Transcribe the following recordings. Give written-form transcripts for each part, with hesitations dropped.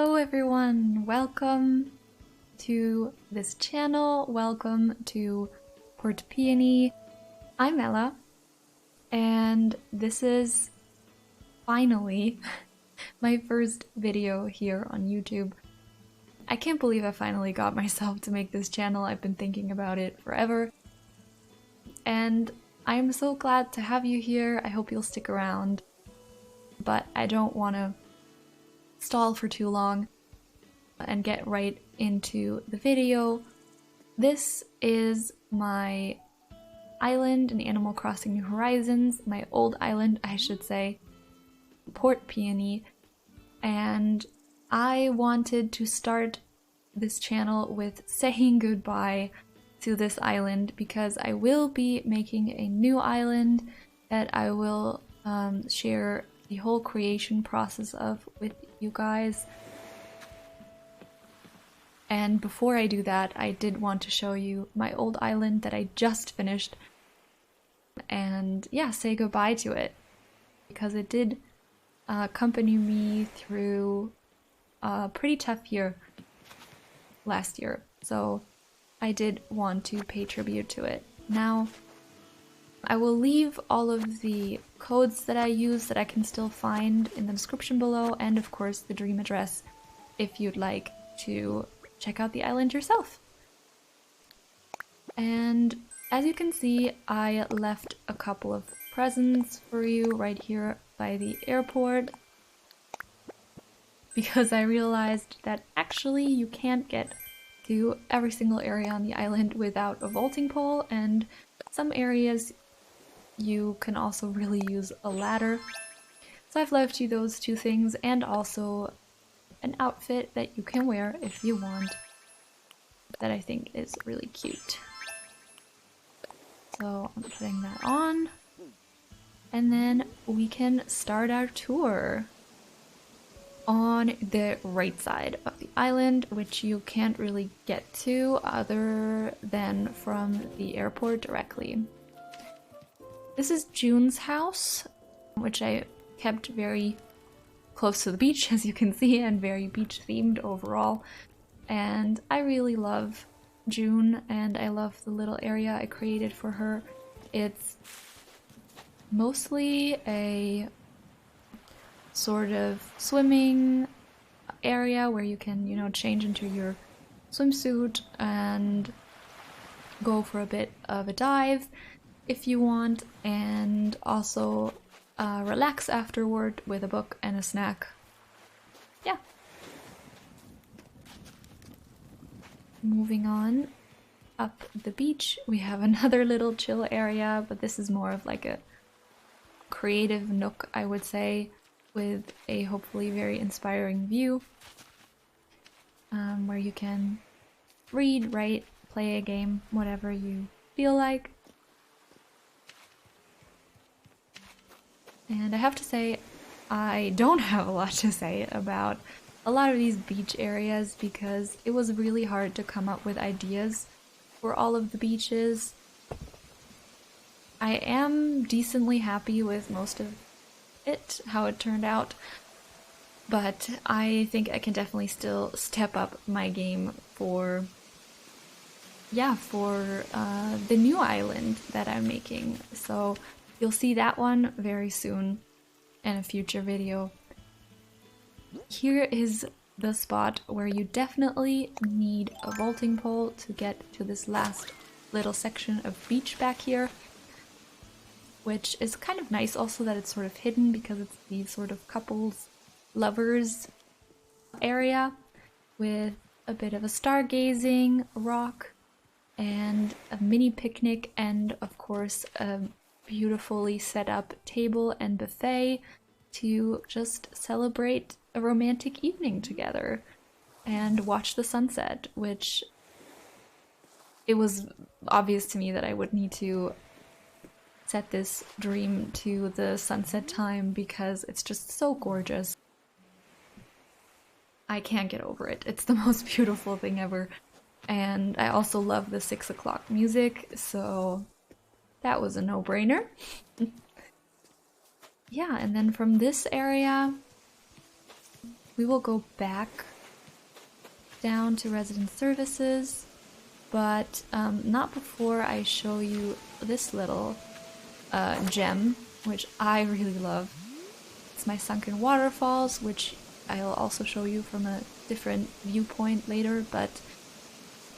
Hello everyone, welcome to this channel, welcome to Port Peony. I'm Ella, and this is finally my first video here on YouTube. I can't believe I finally got myself to make this channel. I've been thinking about it forever, and I'm so glad to have you here. I hope you'll stick around, but I don't want to stall for too long and get right into the video. This is my island in Animal Crossing New Horizons, my old island I should say, Port Peony, and I wanted to start this channel with saying goodbye to this island because I will be making a new island that I will share the whole creation process of with you guys. And before I do that, I did want to show you my old island that I just finished and yeah, say goodbye to it because it did accompany me through a pretty tough year last year, so I did want to pay tribute to it. Now I will leave all of the codes that I use that I can still find in the description below, and of course the dream address if you'd like to check out the island yourself. And as you can see, I left a couple of presents for you right here by the airport because I realized that actually you can't get to every single area on the island without a vaulting pole, and some areas you can also really use a ladder. So I've left you those two things and also an outfit that you can wear if you want that I think is really cute. So I'm putting that on and then we can start our tour on the right side of the island, which you can't really get to other than from the airport directly. This is June's house, which I kept very close to the beach, as you can see, and very beach themed overall. And I really love June, and I love the little area I created for her. It's mostly a sort of swimming area where you can, you know, change into your swimsuit and go for a bit of a dive if you want, and also relax afterward with a book and a snack. Yeah. Moving on up the beach, we have another little chill area, but this is more of like a creative nook, I would say, with a hopefully very inspiring view, where you can read, write, play a game, whatever you feel like. And I have to say, I don't have a lot to say about a lot of these beach areas because it was really hard to come up with ideas for all of the beaches. I am decently happy with most of it, how it turned out, but I think I can definitely still step up my game for the new island that I'm making. So you'll see that one very soon in a future video. Here is the spot where you definitely need a vaulting pole to get to this last little section of beach back here, which is kind of nice also that it's sort of hidden because it's the sort of couples, lovers area with a bit of a stargazing rock and a mini picnic, and of course a beautifully set up table and buffet to just celebrate a romantic evening together and watch the sunset, which it was obvious to me that I would need to set this dream to the sunset time because it's just so gorgeous. I can't get over it. It's the most beautiful thing ever. And I also love the 6 o'clock music, so that was a no-brainer. Yeah, and then from this area we will go back down to resident services, but not before I show you this little gem, which I really love. It's my Sunken Waterfalls, which I'll also show you from a different viewpoint later, but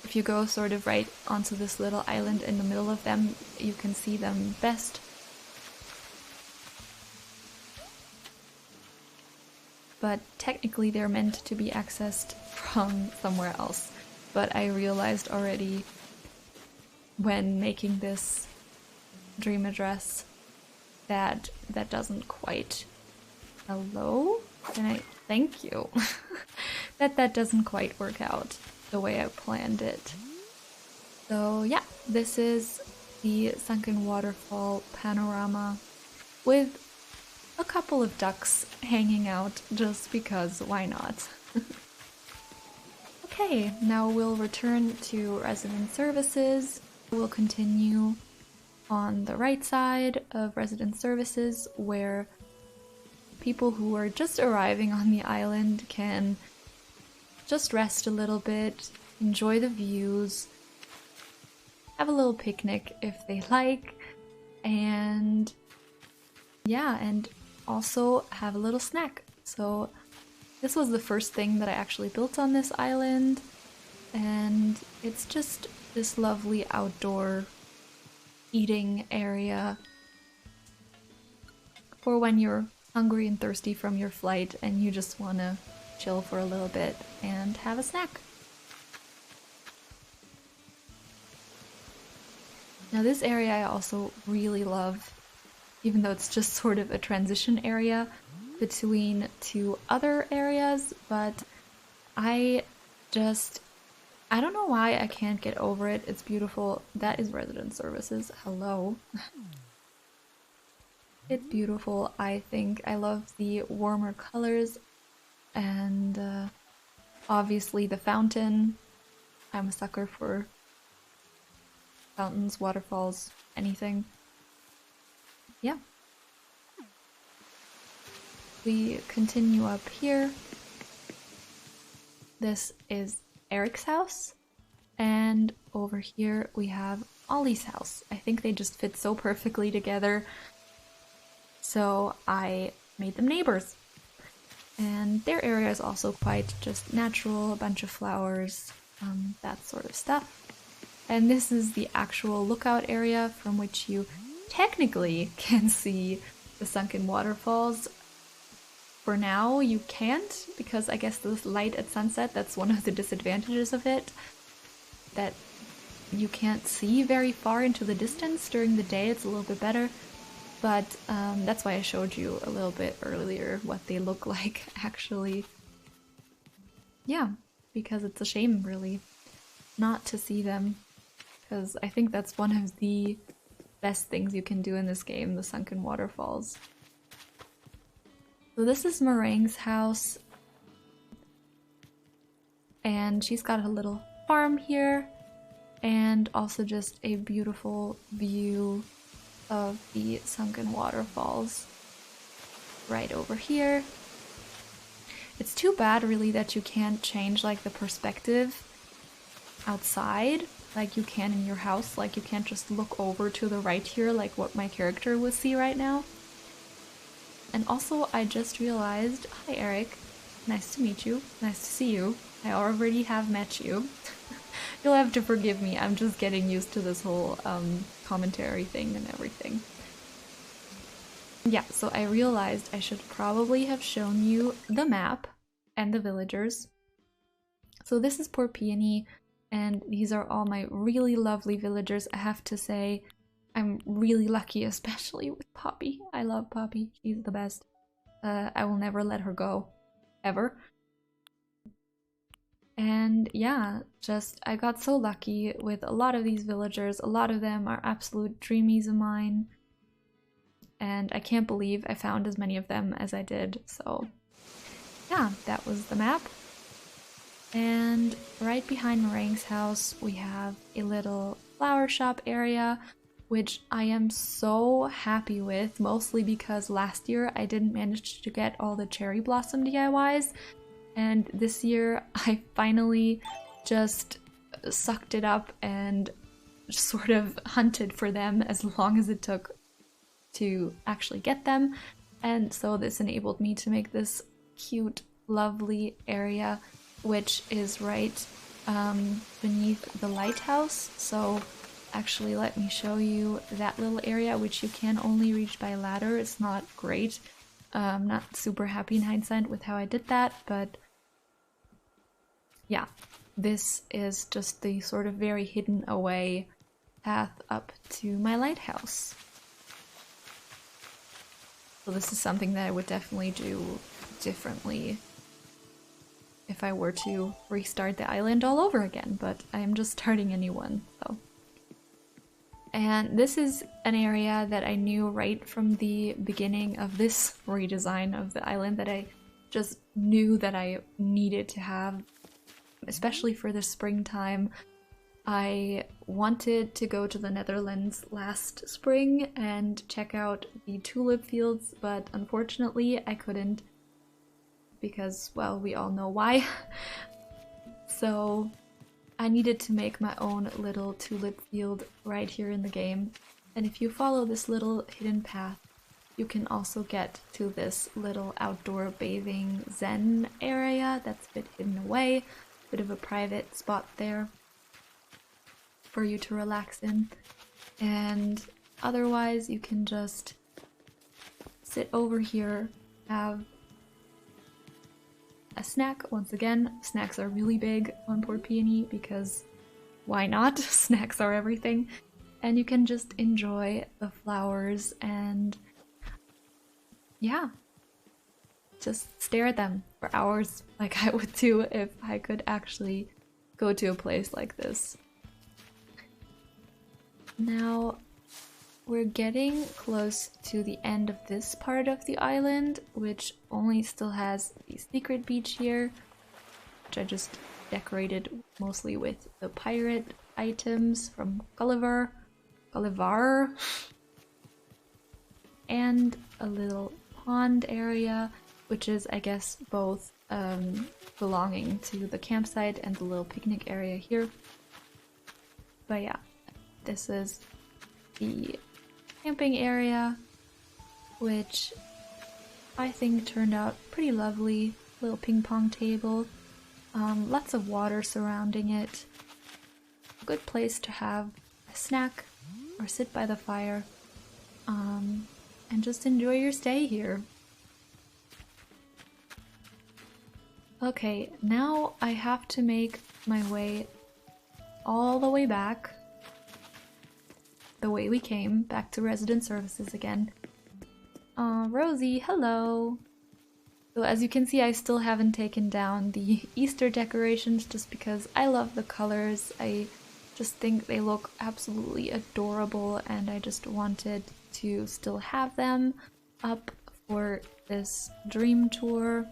if you go sort of right onto this little island in the middle of them, you can see them best. But technically they're meant to be accessed from somewhere else. But I realized already when making this dream address that that doesn't quite... Hello? Can I... Thank you. that doesn't quite work out the way I planned it. So yeah, this is the Sunken Waterfall panorama with a couple of ducks hanging out just because why not? Okay, now we'll return to resident services. We'll continue on the right side of resident services where people who are just arriving on the island can just rest a little bit, enjoy the views, have a little picnic if they like, and yeah, and also have a little snack. So this was the first thing that I actually built on this island, and it's just this lovely outdoor eating area for when you're hungry and thirsty from your flight and you just want to chill for a little bit and have a snack. Now this area I also really love, even though it's just sort of a transition area between two other areas, but I don't know why I can't get over it. It's beautiful. That is resident services. Hello. It's beautiful, I think. I love the warmer colors and obviously the fountain. I'm a sucker for fountains, waterfalls, anything. Yeah. We continue up here. This is Eric's house, and over here we have Ollie's house. I think they just fit so perfectly together, so I made them neighbors. And their area is also quite just natural, a bunch of flowers, that sort of stuff. And this is the actual lookout area from which you technically can see the Sunken Waterfalls. For now, you can't, because I guess this light at sunset, that's one of the disadvantages of it, that you can't see very far into the distance. During the day it's a little bit better, but that's why I showed you a little bit earlier what they look like, actually. Yeah, because it's a shame, really, not to see them, because I think that's one of the best things you can do in this game, the Sunken Waterfalls. So this is Meringue's house, and she's got a little farm here, and also just a beautiful view of the Sunken Waterfalls right over here. It's too bad, really, that you can't change like the perspective outside like you can in your house. Like you can't just look over to the right here like what my character would see right now. And also, I just realized, hi Eric, nice to meet you, nice to see you. I already have met you. You'll have to forgive me, I'm just getting used to this whole commentary thing and everything. Yeah, so I realized I should probably have shown you the map and the villagers. So this is Port Peony, and these are all my really lovely villagers. I have to say, I'm really lucky, especially with Poppy. I love Poppy. She's the best. I will never let her go. Ever. And yeah, just I got so lucky with a lot of these villagers. A lot of them are absolute dreamies of mine. And I can't believe I found as many of them as I did. So yeah, that was the map. And right behind Meringue's house, we have a little flower shop area, which I am so happy with, mostly because last year I didn't manage to get all the cherry blossom DIYs, and this year I finally just sucked it up and sort of hunted for them as long as it took to actually get them. And so this enabled me to make this cute, lovely area, which is right beneath the lighthouse. So actually let me show you that little area, which you can only reach by ladder. It's not great. I'm not super happy in hindsight with how I did that, but yeah, this is just the sort of very hidden away path up to my lighthouse. So this is something that I would definitely do differently if I were to restart the island all over again, but I'm just starting a new one, so. And this is an area that I knew right from the beginning of this redesign of the island that I just knew that I needed to have, especially for the springtime. I wanted to go to the Netherlands last spring and check out the tulip fields, but unfortunately I couldn't because, well, we all know why. So I needed to make my own little tulip field right here in the game. And if you follow this little hidden path, you can also get to this little outdoor bathing zen area that's a bit hidden away, bit of a private spot there for you to relax in. And otherwise you can just sit over here, have a snack. Once again, snacks are really big on Port Peony because why not? Snacks are everything. And you can just enjoy the flowers and yeah, just stare at them for hours like I would do if I could actually go to a place like this. Now we're getting close to the end of this part of the island, which only still has the secret beach here, which I just decorated mostly with the pirate items from Gulliver, and a little pond area, which is, I guess, both belonging to the campsite and the little picnic area here. But yeah, this is the camping area, which I think turned out pretty lovely. Little ping pong table, lots of water surrounding it. A good place to have a snack or sit by the fire, and just enjoy your stay here. Okay, now I have to make my way all the way back, the way we came, back to resident services again. Rosie, hello! So as you can see, I still haven't taken down the Easter decorations just because I love the colors. I just think they look absolutely adorable and I just wanted to still have them up for this dream tour.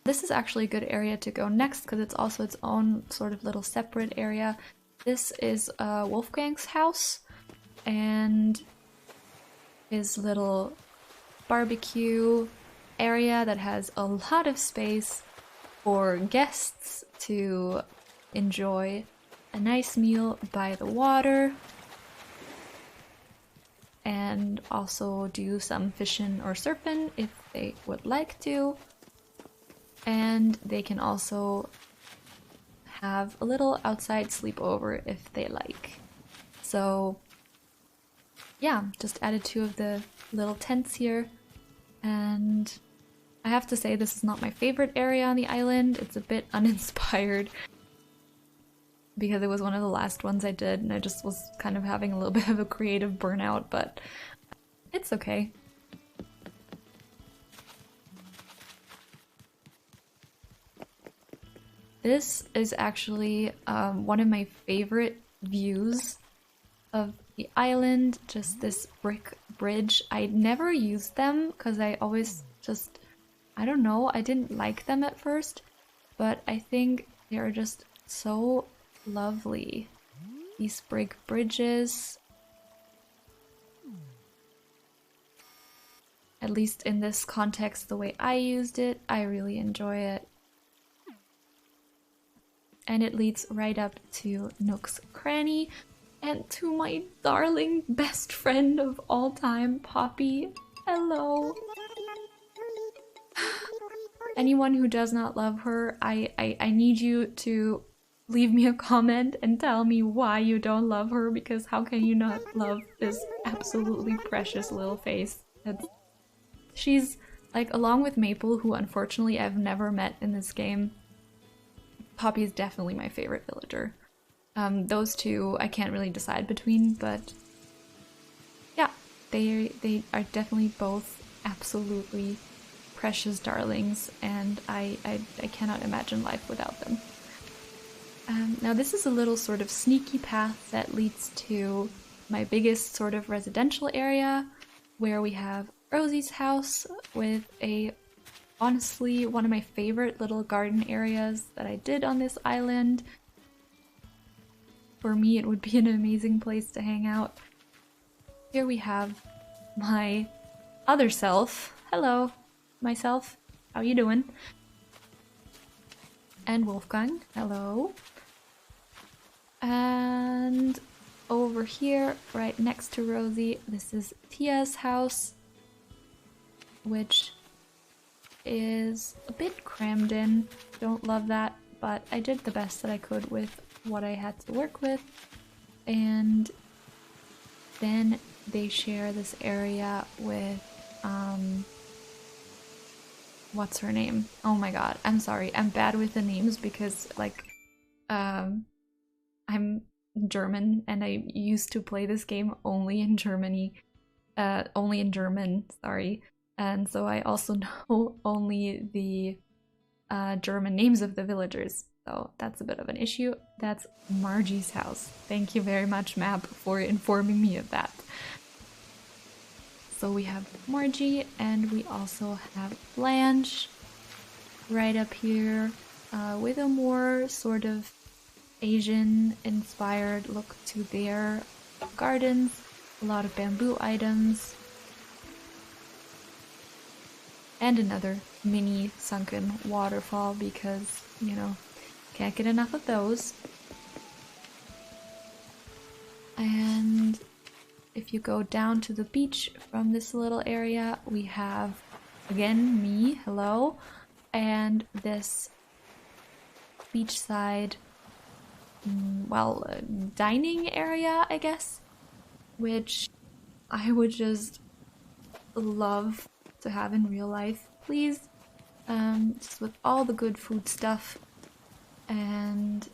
This is actually a good area to go next because it's also its own sort of little separate area. This is Wolfgang's house and his little barbecue area that has a lot of space for guests to enjoy a nice meal by the water and also do some fishing or surfing if they would like to. And they can also have a little outside sleepover if they like. So yeah, just added two of the little tents here. And I have to say this is not my favorite area on the island. It's a bit uninspired because it was one of the last ones I did and I just was kind of having a little bit of a creative burnout, but it's okay. This is actually one of my favorite views of the island, just this brick bridge. I never used them because I always just, I don't know, I didn't like them at first, but I think they're just so lovely. These brick bridges. I At least in this context, the way I used it, I really enjoy it. And it leads right up to Nook's Cranny and to my darling best friend of all time, Poppy. Hello. Anyone who does not love her, I need you to leave me a comment and tell me why you don't love her, because how can you not love this absolutely precious little face? She's, like, along with Maple, who unfortunately I've never met in this game, Poppy is definitely my favorite villager. Those two I can't really decide between, but yeah, they are definitely both absolutely precious darlings, and I cannot imagine life without them. Now this is a little sort of sneaky path that leads to my biggest sort of residential area, where we have Rosie's house with honestly one of my favorite little garden areas that I did on this island. For me, it would be an amazing place to hang out. Here we have my other self. Hello, myself. How you doing? And Wolfgang. Hello. And over here, right next to Rosie, this is Tia's house, which is a bit crammed in. Don't love that, but I did the best that I could with what I had to work with. And then they share this area with what's her name? Oh my god, I'm sorry, I'm bad with the names because, like, I'm German and I used to play this game only in Germany, only in German, sorry. And so I also know only the German names of the villagers, so that's a bit of an issue. That's Margie's house. Thank you very much, map, for informing me of that. So we have Margie, and we also have Blanche right up here with a more sort of Asian-inspired look to their gardens. A lot of bamboo items. And another mini sunken waterfall because, you know, can't get enough of those. And if you go down to the beach from this little area, we have, again, me, hello, and this beachside, well, dining area, I guess, which I would just love to have in real life, please. Just with all the good food stuff. And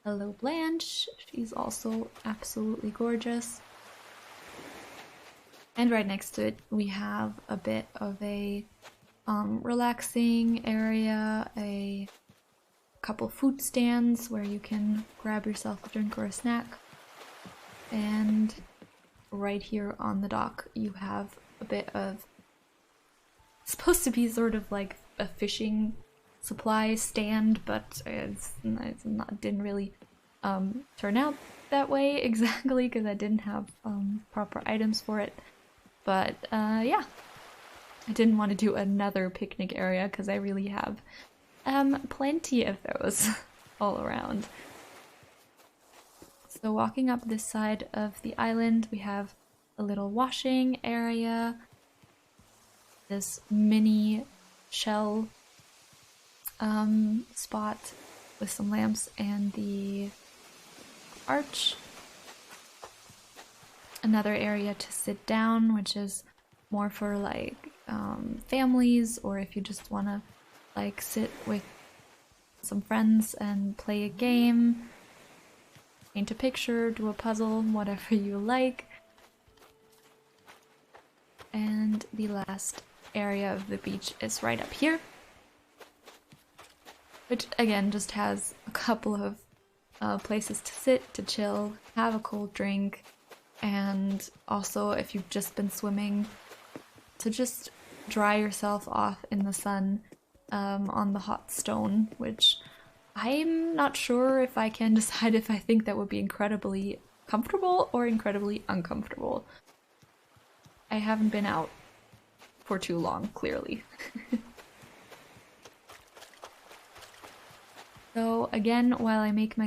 hello Blanche, she's also absolutely gorgeous. And right next to it we have a bit of a relaxing area, a couple food stands where you can grab yourself a drink or a snack. And right here on the dock you have a bit of, supposed to be sort of like a fishing supply stand, but didn't really turn out that way exactly because I didn't have proper items for it. But yeah, I didn't want to do another picnic area because I really have plenty of those all around. So walking up this side of the island, we have a little washing area, this mini shell spot with some lamps and the arch. Another area to sit down, which is more for like families, or if you just want to like sit with some friends and play a game, paint a picture, do a puzzle, whatever you like. And the last area of the beach is right up here, which again just has a couple of places to sit, to chill, have a cold drink, and also if you've just been swimming, to just dry yourself off in the sun on the hot stone, which I'm not sure if I can decide if I think that would be incredibly comfortable or incredibly uncomfortable. I haven't been out for too long, clearly. So again, while I make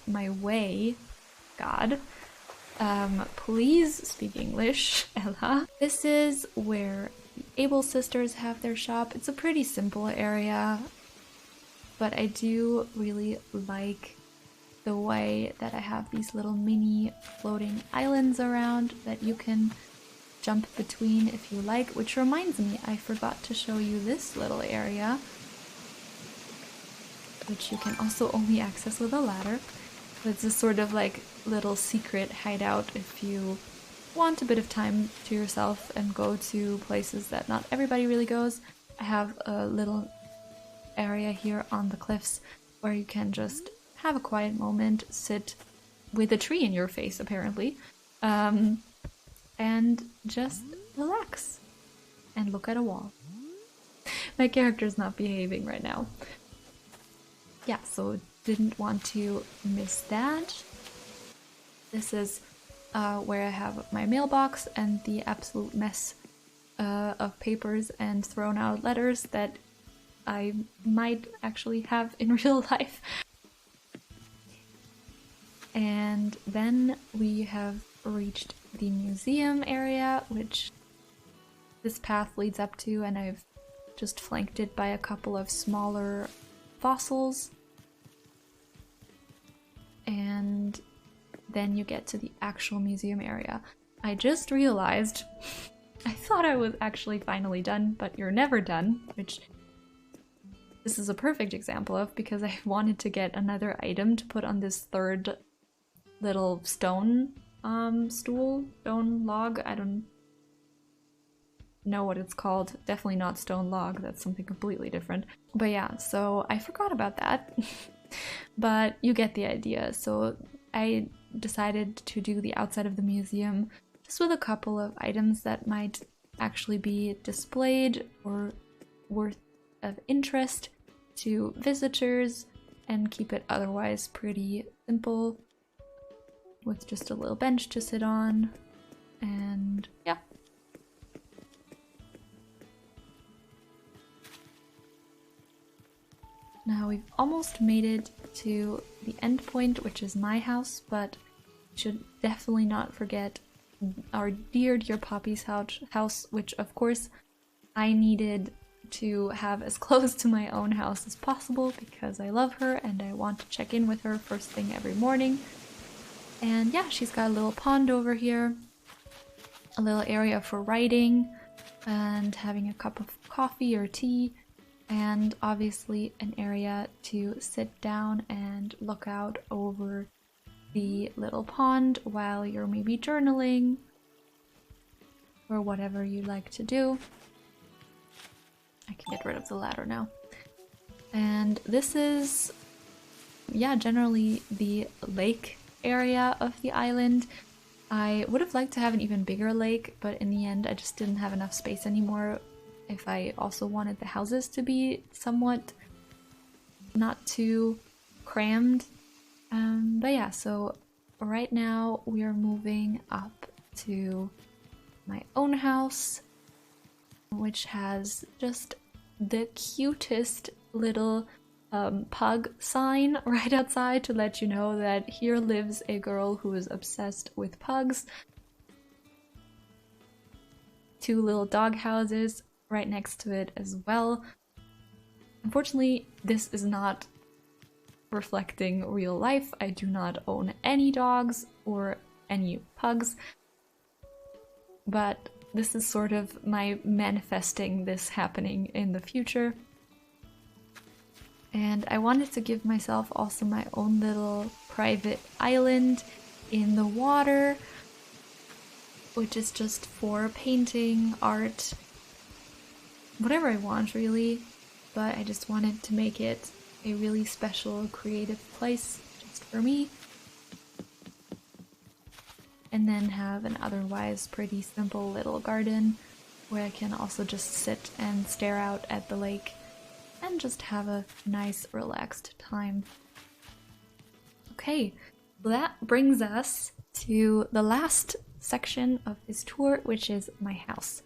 my way, God, please speak English, Ella. This is where the Able sisters have their shop. It's a pretty simple area, but I do really like the way that I have these little mini floating islands around that you can jump between if you like, which reminds me, I forgot to show you this little area, which you can also only access with a ladder. It's a sort of like little secret hideout if you want a bit of time to yourself and go to places that not everybody really goes. I have a little area here on the cliffs where you can just have a quiet moment, sit with a tree in your face apparently, and just relax and look at a wall. My character's not behaving right now. Yeah, so didn't want to miss that. This is where I have my mailbox and the absolute mess of papers and thrown out letters that I might actually have in real life. And then we have reached the museum area, which this path leads up to, and I've just flanked it by a couple of smaller fossils. And then you get to the actual museum area. I just realized, I thought I was actually finally done, but you're never done, which this is a perfect example of, because I wanted to get another item to put on this third little stone stool, stone log, I don't know what it's called. Definitely not stone log, that's something completely different. But yeah, so I forgot about that. But you get the idea. So I decided to do the outside of the museum just with a couple of items that might actually be displayed or worth of interest to visitors, and keep it otherwise pretty simple with just a little bench to sit on. And yeah. Now we've almost made it to the end point, which is my house, but we should definitely not forget our dear Poppy's house, which of course I needed to have as close to my own house as possible because I love her and I want to check in with her first thing every morning. And yeah, she's got a little pond over here, a little area for writing and having a cup of coffee or tea, and obviously an area to sit down and look out over the little pond while you're maybe journaling or whatever you like to do. I can get rid of the ladder now. And this is, yeah, generally the lake area of the island. I would have liked to have an even bigger lake, but in the end I just didn't have enough space anymore if I also wanted the houses to be somewhat not too crammed. But yeah, so right now we are moving up to my own house, which has just the cutest little pug sign right outside to let you know that here lives a girl who is obsessed with pugs. 2 little dog houses right next to it as well. Unfortunately, this is not reflecting real life. I do not own any dogs or any pugs, but this is sort of my manifesting this happening in the future. And I wanted to give myself also my own little private island in the water, which is just for painting, art, whatever I want really, but I just wanted to make it a really special creative place just for me. And then have an otherwise pretty simple little garden where I can also just sit and stare out at the lake and just have a nice relaxed time. Okay, so that brings us to the last section of his tour, which is my house.